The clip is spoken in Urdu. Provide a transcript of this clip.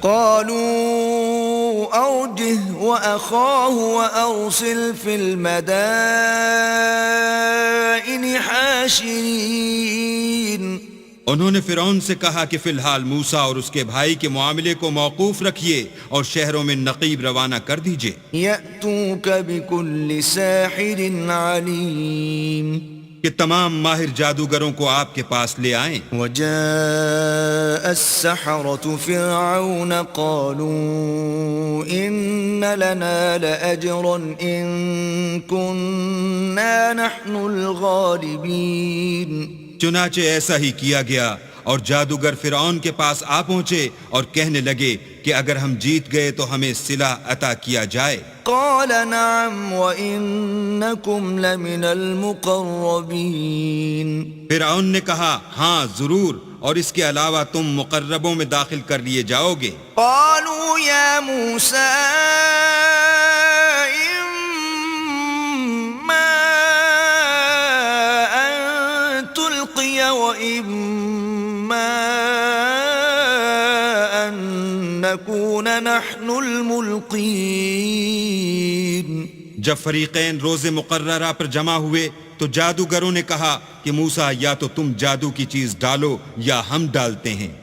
قالوا أرجه وأخاه وأرسل في المدائن حاشرين. انہوں نے فرعون سے کہا کہ فی الحال موسیٰ اور اس کے بھائی کے معاملے کو موقوف رکھیے اور شہروں میں نقیب روانہ کر دیجئے. يأتوك بكل ساحر عليم. کہ تمام ماہر جادوگروں کو آپ کے پاس لے آئیں. وجاء السحرة فرعون قالوا إن لنا لأجرا إن كنا نحن الغالبين. چنانچہ ایسا ہی کیا گیا اور جادوگر فرعون کے پاس آ پہنچے اور کہنے لگے کہ اگر ہم جیت گئے تو ہمیں صلہ عطا کیا جائے. قال نعم وإنكم لمن المقربين. فرعون نے کہا ہاں ضرور، اور اس کے علاوہ تم مقربوں میں داخل کر لیے جاؤ گے. قالوا يا موسى إما أن تلقي وإما أن نكون نحن الملقين. جب فریقین روز مقررہ پر جمع ہوئے تو جادوگروں نے کہا کہ موسیٰ یا تو تم جادو کی چیز ڈالو یا ہم ڈالتے ہیں.